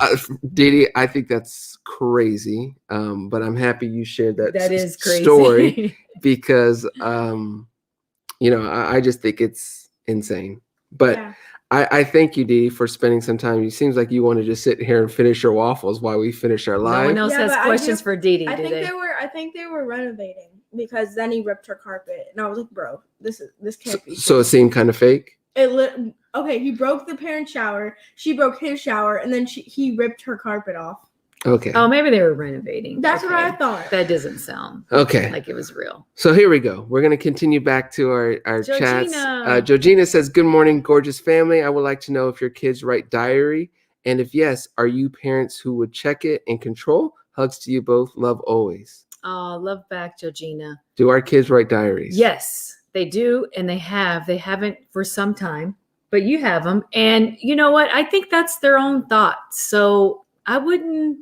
Dee Dee, I think that's crazy. But I'm happy you shared that is crazy. story because, I just think it's insane. But Yeah. I thank you, Dee, for spending some time. It seems like you want to just sit here and finish your waffles while we finish our live. No one else Yeah, has but questions for Dee Dee, I do think they? I think they were renovating, because then he ripped her carpet, and I was like, "Bro, this can't be." So it seemed kind of fake. Okay, he broke the parent shower. She broke his shower, and then he ripped her carpet off. Okay. Oh, maybe they were renovating. That's Okay. what I thought. That doesn't sound Okay. like it was real. So here we go. We're going to continue back to our chats. Georgina. Georgina says, "Good morning, gorgeous family. I would like to know if your kids write diary. And if yes, are you parents who would check it and control? Hugs to you both. Love always." Oh, love back, Georgina. Do our kids write diaries? Yes, they do. And they have. They haven't for some time, but you have them. And you know what? I think that's their own thoughts. So I wouldn't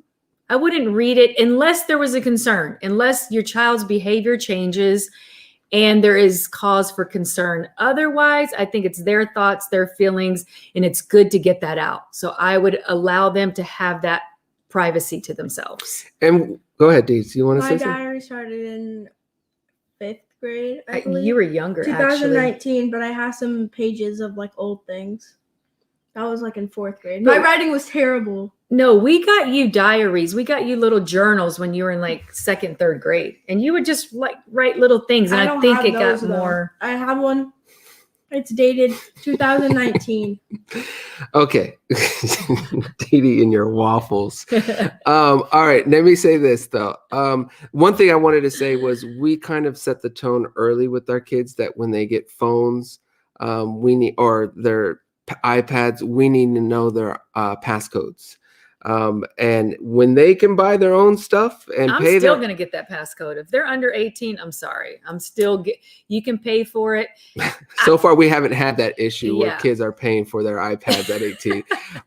read it unless there was a concern, unless your child's behavior changes and there is cause for concern. Otherwise, I think it's their thoughts, their feelings, and it's good to get that out. So I would allow them to have that privacy to themselves. And go ahead, Dee. Do you want to My say something? diary started in 5th grade. I believe. You were younger, actually. 2019, but I have some pages of old things. That was in 4th grade. My writing was terrible. No, we got you diaries. We got you little journals when you were in 2nd, 3rd grade. And you would just write little things. And I think it got more. I have one. It's dated 2019. Okay. Dee Dee and your waffles. All right. Let me say this, though. One thing I wanted to say was we kind of set the tone early with our kids that when they get phones, or their iPads, we need to know their passcodes. And when they can buy their own stuff and I'm pay still going to get that passcode. If they're under 18, I'm sorry. You can pay for it. So far, we haven't had that issue where Yeah. kids are paying for their iPads at 18.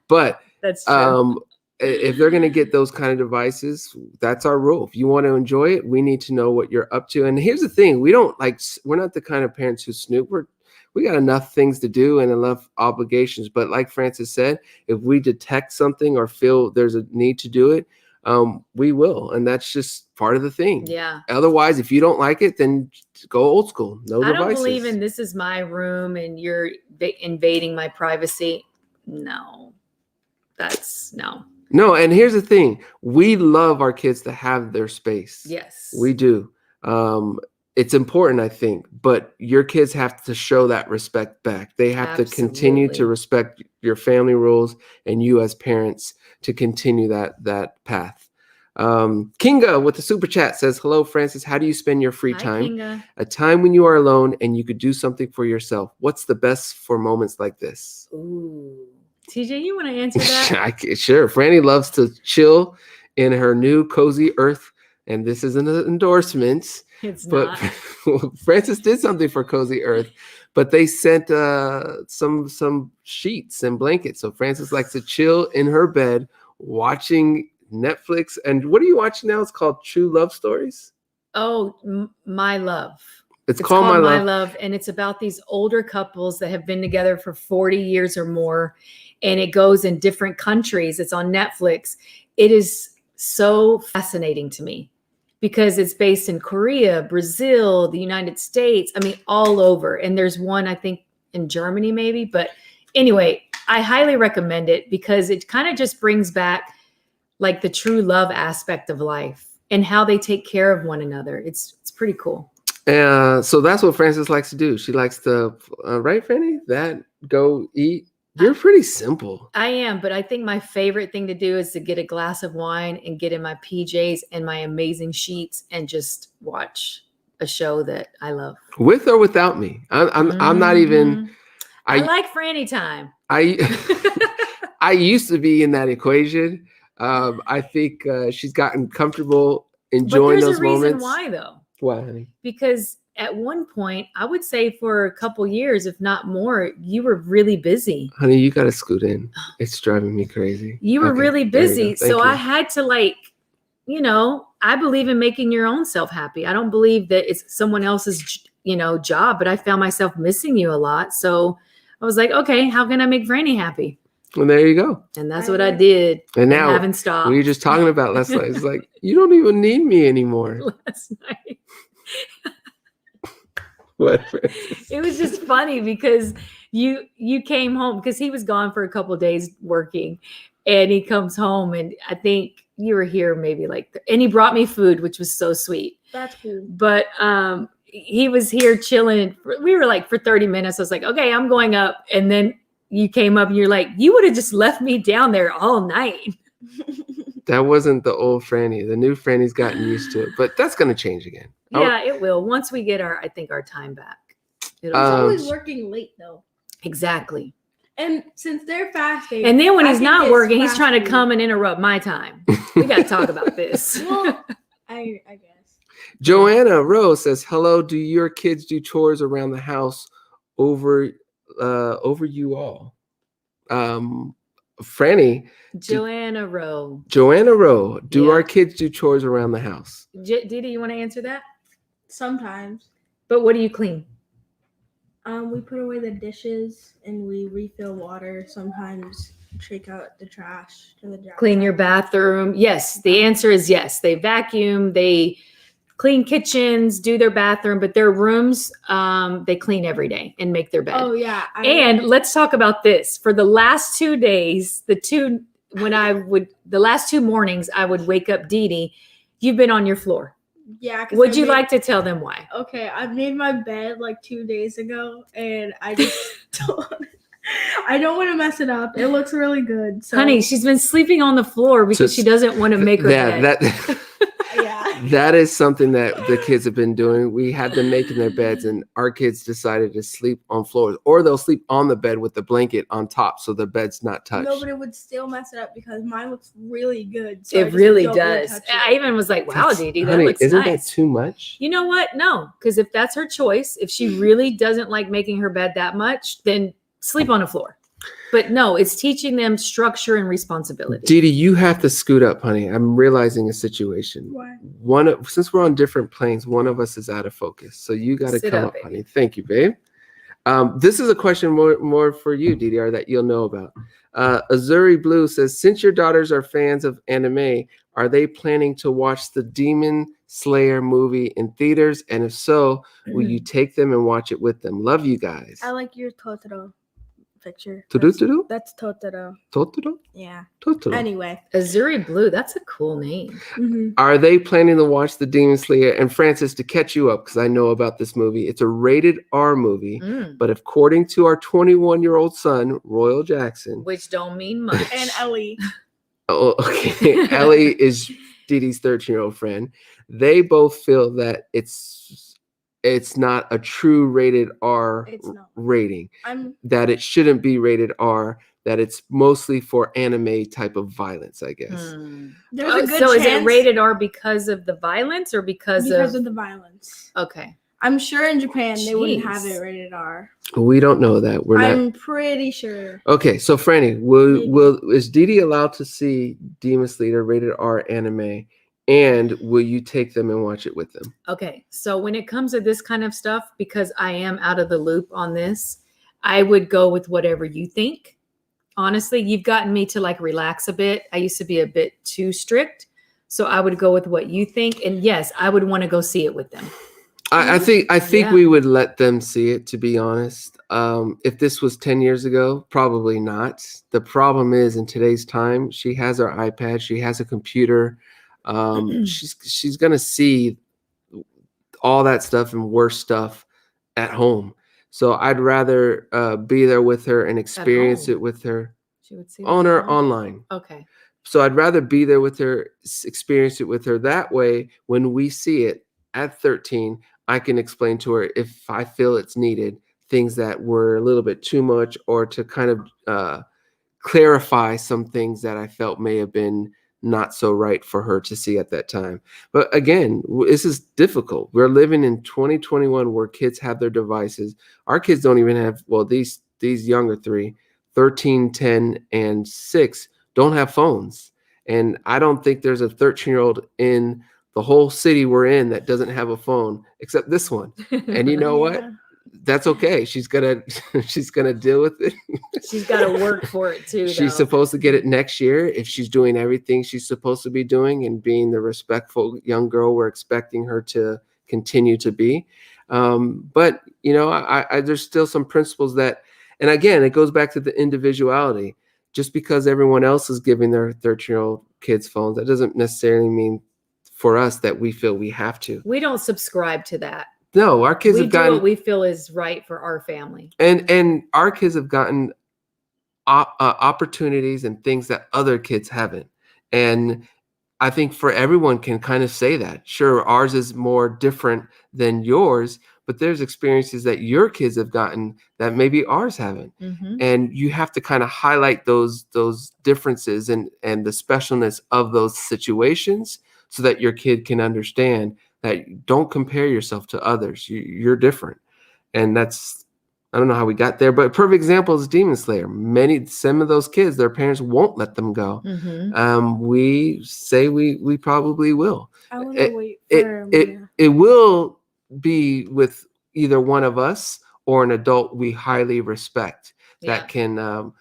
But That's true. if they're going to get those kind of devices, that's our rule. If you want to enjoy it, we need to know what you're up to. And here's the thing. We're not the kind of parents who snoop. We got enough things to do and enough obligations. But like Francis said, if we detect something or feel there's a need to do it, we will. And that's just part of the thing. Yeah. Otherwise, if you don't like it, then go old school. No I devices. don't believe in this is my room and you're invading my privacy. No. No. No, and here's the thing. We love our kids to have their space. Yes. We do. it's important, I think, but your kids have to show that respect back. They have to continue to Absolutely. respect your family rules and you as parents to continue that path. Kinga with the super chat says, hello, Francis. How do you spend your free Hi, time? Kinga. A time when you are alone and you could do something for yourself. What's the best for moments like this? Ooh. TJ, you want to answer that? Sure. Franny loves to chill in her new cozy earth. And this isn't an endorsement. It's But not. Francis did something for Cozy Earth, but they sent some sheets and blankets. So Francis likes to chill in her bed watching Netflix. And what are you watching now? It's called True Love Stories. Oh, My Love. It's called My Love, and it's about these older couples that have been together for 40 years or more, and it goes in different countries. It's on Netflix. It is so fascinating to me because it's based in Korea, Brazil, the United States. I mean, all over. And there's one, I think, in Germany maybe. But anyway, I highly recommend it because it kind of just brings back like the true love aspect of life and how they take care of one another. It's pretty cool. So that's what Francis likes to do. She likes to, right, Franny? That go eat. You're pretty simple. I am, but I think my favorite thing to do is to get a glass of wine and get in my PJs and my amazing sheets and just watch a show that I love. With or without me. I'm not even. I like Franny time. I used to be in that equation. I think she's gotten comfortable enjoying those moments. But there's a reason why, though. Why, honey? Because at one point, I would say for a couple years, if not more, you were really busy. Honey, you got to scoot in. It's driving me crazy. You were really busy. So I had to I believe in making your own self happy. I don't believe that it's someone else's, job, but I found myself missing you a lot. So I was like, okay, how can I make Franny happy? And there you go. And that's what I did. And now, I haven't stopped. We were just talking about last night. It's like, you don't even need me anymore. Last night. What? It was just funny because you came home because he was gone for a couple of days working, and he comes home, and I think you were here maybe and he brought me food, which was so sweet. That's cool. But he was here chilling. We were for 30 minutes. I was like, okay, I'm going up, and then you came up and you're like, you would have just left me down there all night. That wasn't the old Franny. The new Franny's gotten used to it, but that's going to change again. Yeah, it will. Once we get our time back. He's always working late though. Exactly. And since they're fasting. And then when he's not working, he's trying to come and interrupt my time. We got to talk about this. Well, I guess. Joanna Rose says, hello, do your kids do chores around the house over you all? Franny. Joanna Rowe, do our kids do chores around the house? Dee Dee, you want to answer that? Sometimes. But what do you clean? We put away the dishes and we refill water. Sometimes take out the trash to the jar. Clean your bathroom. Yes, the answer is yes. They vacuum, they clean kitchens, do their bathroom, but their rooms, they clean every day and make their bed. Oh yeah. And let's talk about this. For the last 2 days, the last 2 mornings, I would wake up Dee Dee. You've been on your floor. Yeah. Would you like to tell them why? Okay, I made my bed 2 days ago, and I just I don't want to mess it up. It looks really good. So. Honey, she's been sleeping on the floor because she doesn't want to make her bed. Yeah. That is something that the kids have been doing. We had them making their beds, and our kids decided to sleep on floors, or they'll sleep on the bed with the blanket on top so the bed's not touched. No, but it would still mess it up because mine looks really good. So it really does. I even was like, wow, Dee Dee, that looks isn't nice. That too much? You know what? No, because if that's her choice, if she really doesn't like making her bed that much, then sleep on the floor. But no, it's teaching them structure and responsibility. Dee Dee, you have to scoot up, honey. I'm realizing a situation. Why? Since we're on different planes, one of us is out of focus. So you got to come up, honey. Thank you, babe. This is a question more for you, Dee Dee, or that you'll know about. Azuri Blue says, since your daughters are fans of anime, are they planning to watch the Demonslayer movie in theaters? And if so, will you take them and watch it with them? Love you guys. I like your Totoro picture. Totoro? That's Totoro. Totoro? Yeah. Totoro. Anyway. Azuri Blue. That's a cool name. Mm-hmm. Are they planning to watch the Demonslayer? And Francis, to catch you up, because I know about this movie, it's a rated R movie. But according to our 21-year-old son, Royal Jackson, Which don't mean much. And Ellie. oh, okay, Ellie is Dee Dee's 13-year-old friend. They both feel that it's not a true rated R rating. That it shouldn't be rated R. That it's mostly for anime type of violence, I guess. There's a good so chance. Is it rated R because of the violence or because of the violence? Okay. I'm sure in Japan they wouldn't have it rated R. We don't know that. I'm pretty sure. Okay, so Franny, is Dee Dee allowed to see Demonslayer rated R anime? And will you take them and watch it with them? Okay, so when it comes to this kind of stuff, because I am out of the loop on this, I would go with whatever you think. Honestly, you've gotten me to like relax a bit. I used to be a bit too strict. So I would go with what you think. And yes, I would want to go see it with them. I think we would let them see it, to be honest. If this was 10 years ago, probably not. The problem is in today's time, she has her iPad, she has a computer. She's gonna see all that stuff and worse stuff at home. So I'd rather be there with her and experience it with her. She would see online. Okay. So I'd rather be there with her, experience it with her. That way, when we see it at 13, I can explain to her if I feel it's needed, things that were a little bit too much, or to kind of clarify some things that I felt may have been not so right for her to see at that time. But again, this is difficult. We're living in 2021 where kids have their devices. Our kids don't even have, well, these younger three, 13, 10, and 6, don't have phones. And I don't think there's a 13-year-old in the whole city we're in that doesn't have a phone except this one. And you know what? That's okay. She's gonna deal with it. She's got to work for it too. She's supposed to get it next year if she's doing everything she's supposed to be doing and being the respectful young girl we're expecting her to continue to be. But you know, I there's still some principles that, and again, it goes back to the individuality. Just because everyone else is giving their 13-year-old kids phones, that doesn't necessarily mean for us that we feel we have to. We don't subscribe to that. No, our kids have gotten what we feel is right for our family. And our kids have gotten opportunities and things that other kids haven't. And I think for everyone can kind of say that. Sure, ours is more different than yours, but there's experiences that your kids have gotten that maybe ours haven't. And you have to kind of highlight those differences and the specialness of those situations so that your kid can understand that don't compare yourself to others. You're different. And that's, I don't know how we got there, but a perfect example is Demonslayer. Some of those kids, their parents won't let them go. We say we probably will. I want to wait for it will be with either one of us or an adult we highly respect that can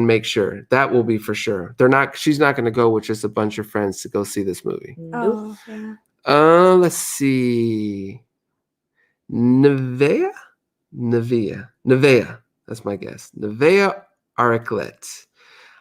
make sure. That will be for sure. She's not going to go with just a bunch of friends to go see this movie. Nope. Let's see. Nevea. That's my guess. Nevea Ariclet.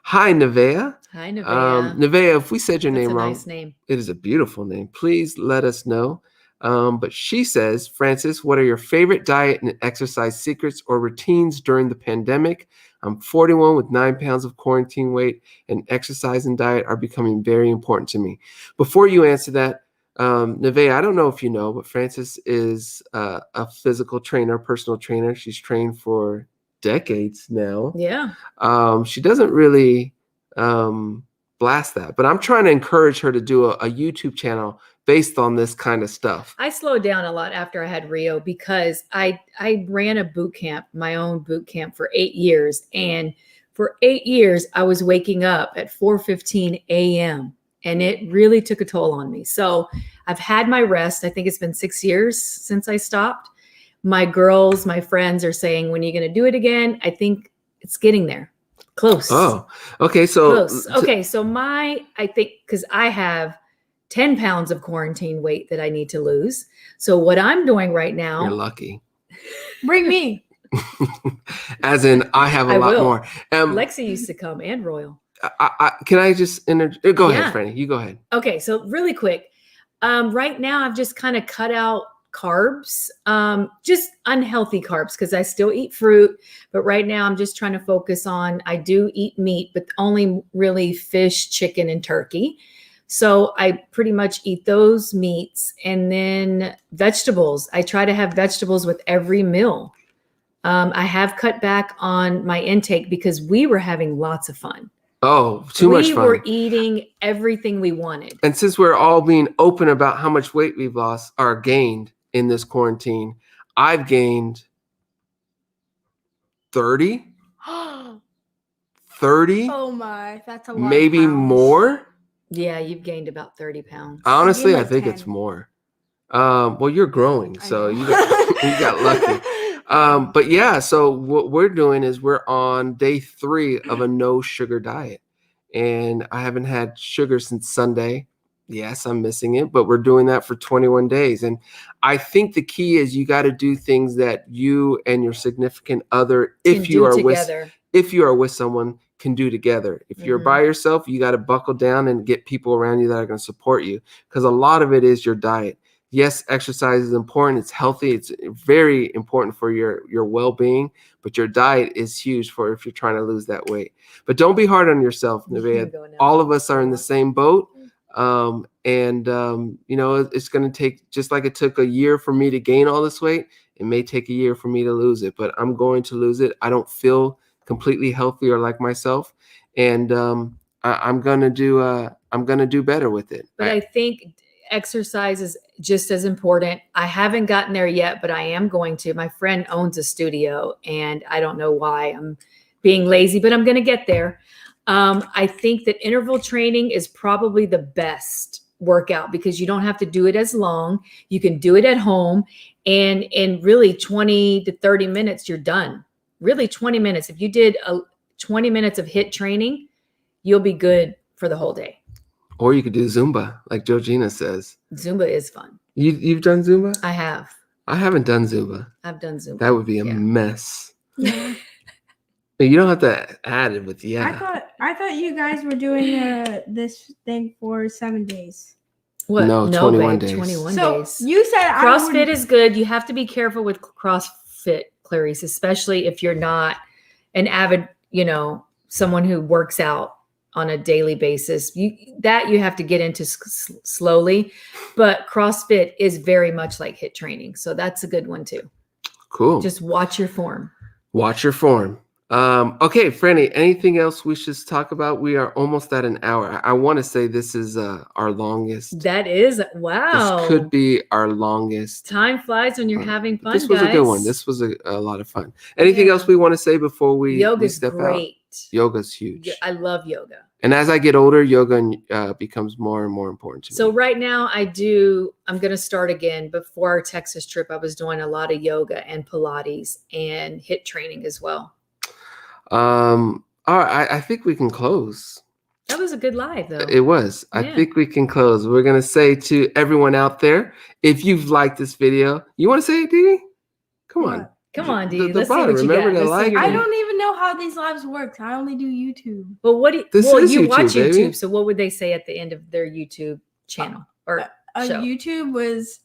Hi, Nevea. Hi, Nevea. Nevea, if we said your That's name a wrong, nice name. It is a beautiful name. Please let us know. But she says, Francis, what are your favorite diet and exercise secrets or routines during the pandemic? I'm 41 with 9 pounds of quarantine weight, and exercise and diet are becoming very important to me. Before you answer that, Nevea, I don't know if you know, but Francis is a physical trainer, personal trainer. She's trained for decades now. Yeah. She doesn't really blast that, but I'm trying to encourage her to do a YouTube channel based on this kind of stuff. I slowed down a lot after I had Rio because I ran a boot camp, my own boot camp for 8 years. And for 8 years, I was waking up at 4:15 a.m. and it really took a toll on me. So I've had my rest. I think it's been 6 years since I stopped. My girls, my friends are saying, when are you going to do it again? I think it's getting there. Close. Oh, okay. So, close. Okay. So I think, because I have 10 pounds of quarantine weight that I need to lose. So what I'm doing right now. You're lucky. Bring me. As in, I have a I lot will. more. Lexi used to come and Royal. Can I just go Yeah. ahead, Franny? You go ahead. Okay, so really quick. Right now, I've just kind of cut out carbs, just unhealthy carbs, because I still eat fruit. But right now, I'm just trying to focus on, I do eat meat, but only really fish, chicken, and turkey. So I pretty much eat those meats, and then vegetables. I try to have vegetables with every meal. I have cut back on my intake because we were having lots of fun. Oh, too much fun. We were eating everything we wanted. And since we're all being open about how much weight we've lost or gained in this quarantine, I've gained 30. 30? Oh my, that's a lot. Maybe of pounds. more. Yeah, you've gained about 30 pounds. Honestly, like I think 10. it's more. Well, you're growing, I so know. you got lucky. But yeah, so what we're doing is we're on day 3 of a no sugar diet. And I haven't had sugar since Sunday. Yes, I'm missing it, but we're doing that for 21 days. And I think the key is you got to do things that you and your significant other, if you are with someone, can do together. If you're by yourself, you got to buckle down and get people around you that are going to support you, because a lot of it is your diet. Yes, exercise is important. It's healthy. It's very important for your well-being, but your diet is huge for if you're trying to lose that weight. But don't be hard on yourself, Nevaeh. All of us are in the same boat. It's going to take, just like it took a year for me to gain all this weight, it may take a year for me to lose it, but I'm going to lose it. I don't feel completely healthy or like myself. And I'm going to do better with it. But I think exercise is just as important. I haven't gotten there yet, but I am going to. My friend owns a studio, and I don't know why I'm being lazy, but I'm going to get there. I think that interval training is probably the best workout because you don't have to do it as long. You can do it at home, and in really 20 to 30 minutes, you're done. Really 20 minutes. If you did 20 minutes of HIIT training, you'll be good for the whole day. Or you could do Zumba, like Georgina says. Zumba is fun. You've done Zumba? I have. I haven't done Zumba. I've done Zumba. That would be a mess. Yeah. You don't have to add it with I thought you guys were doing this thing for 7 days. What? No, 21 babe, days. 21 So days. you said CrossFit is good. You have to be careful with CrossFit, Clarice, especially if you're not an avid, someone who works out on a daily basis. You have to get into slowly, but CrossFit is very much like HIIT training. So that's a good one too. Cool. Just watch your form. Watch your form. Okay, Franny, anything else we should talk about? We are almost at an hour. I want to say this is our longest. That is, wow. This could be our longest. Time flies when you're having fun, This was guys. a good one. This was a lot of fun. Anything else we want to say before we step great. out? Yoga's huge. I love yoga. And as I get older, yoga becomes more and more important to me. So right now I'm going to start again. Before our Texas trip, I was doing a lot of yoga and Pilates and HIIT training as well. All right, I think we can close. That was a good live, though. It was. Yeah. I think we can close. We're going to say to everyone out there, if you've liked this video, you want to say it, Dee Dee? Come on. Come on, Dee Dee. Let's see what you got. I don't even know how these lives work. I only do YouTube. Well, you YouTube, watch YouTube, baby. So what would they say at the end of their YouTube channel or show? YouTube was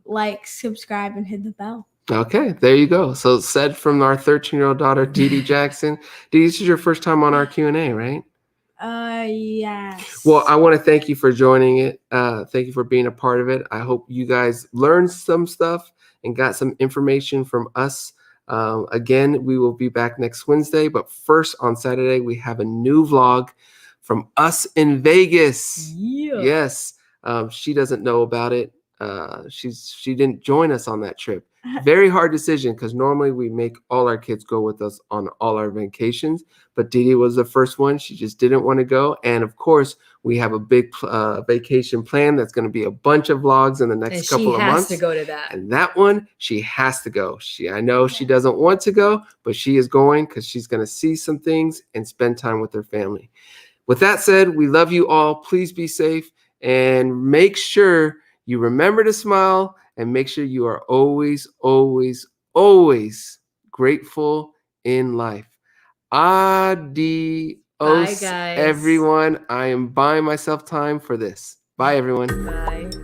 like, subscribe, and hit the bell. Okay, there you go. So said from our 13-year-old daughter, Dee Dee Jackson. Dee Dee, this is your first time on our Q&A, right? Yes. Well, I want to thank you for joining it. Thank you for being a part of it. I hope you guys learned some stuff and got some information from us. Again, we will be back next Wednesday, but first on Saturday, we have a new vlog from us in Vegas. Yeah. Yes. She doesn't know about it. She didn't join us on that trip. Very hard decision because normally we make all our kids go with us on all our vacations, but Dee Dee was the first one. She just didn't want to go. And of course, we have a big vacation plan that's going to be a bunch of vlogs in the next couple of months. She has to go to that. And that one, she has to go. I know she doesn't want to go, but she is going because she's going to see some things and spend time with her family. With that said, we love you all. Please be safe and make sure you remember to smile and make sure you are always, always, always grateful in life. Adios, Bye, guys. everyone. I am buying myself time for this. Bye, everyone. Bye.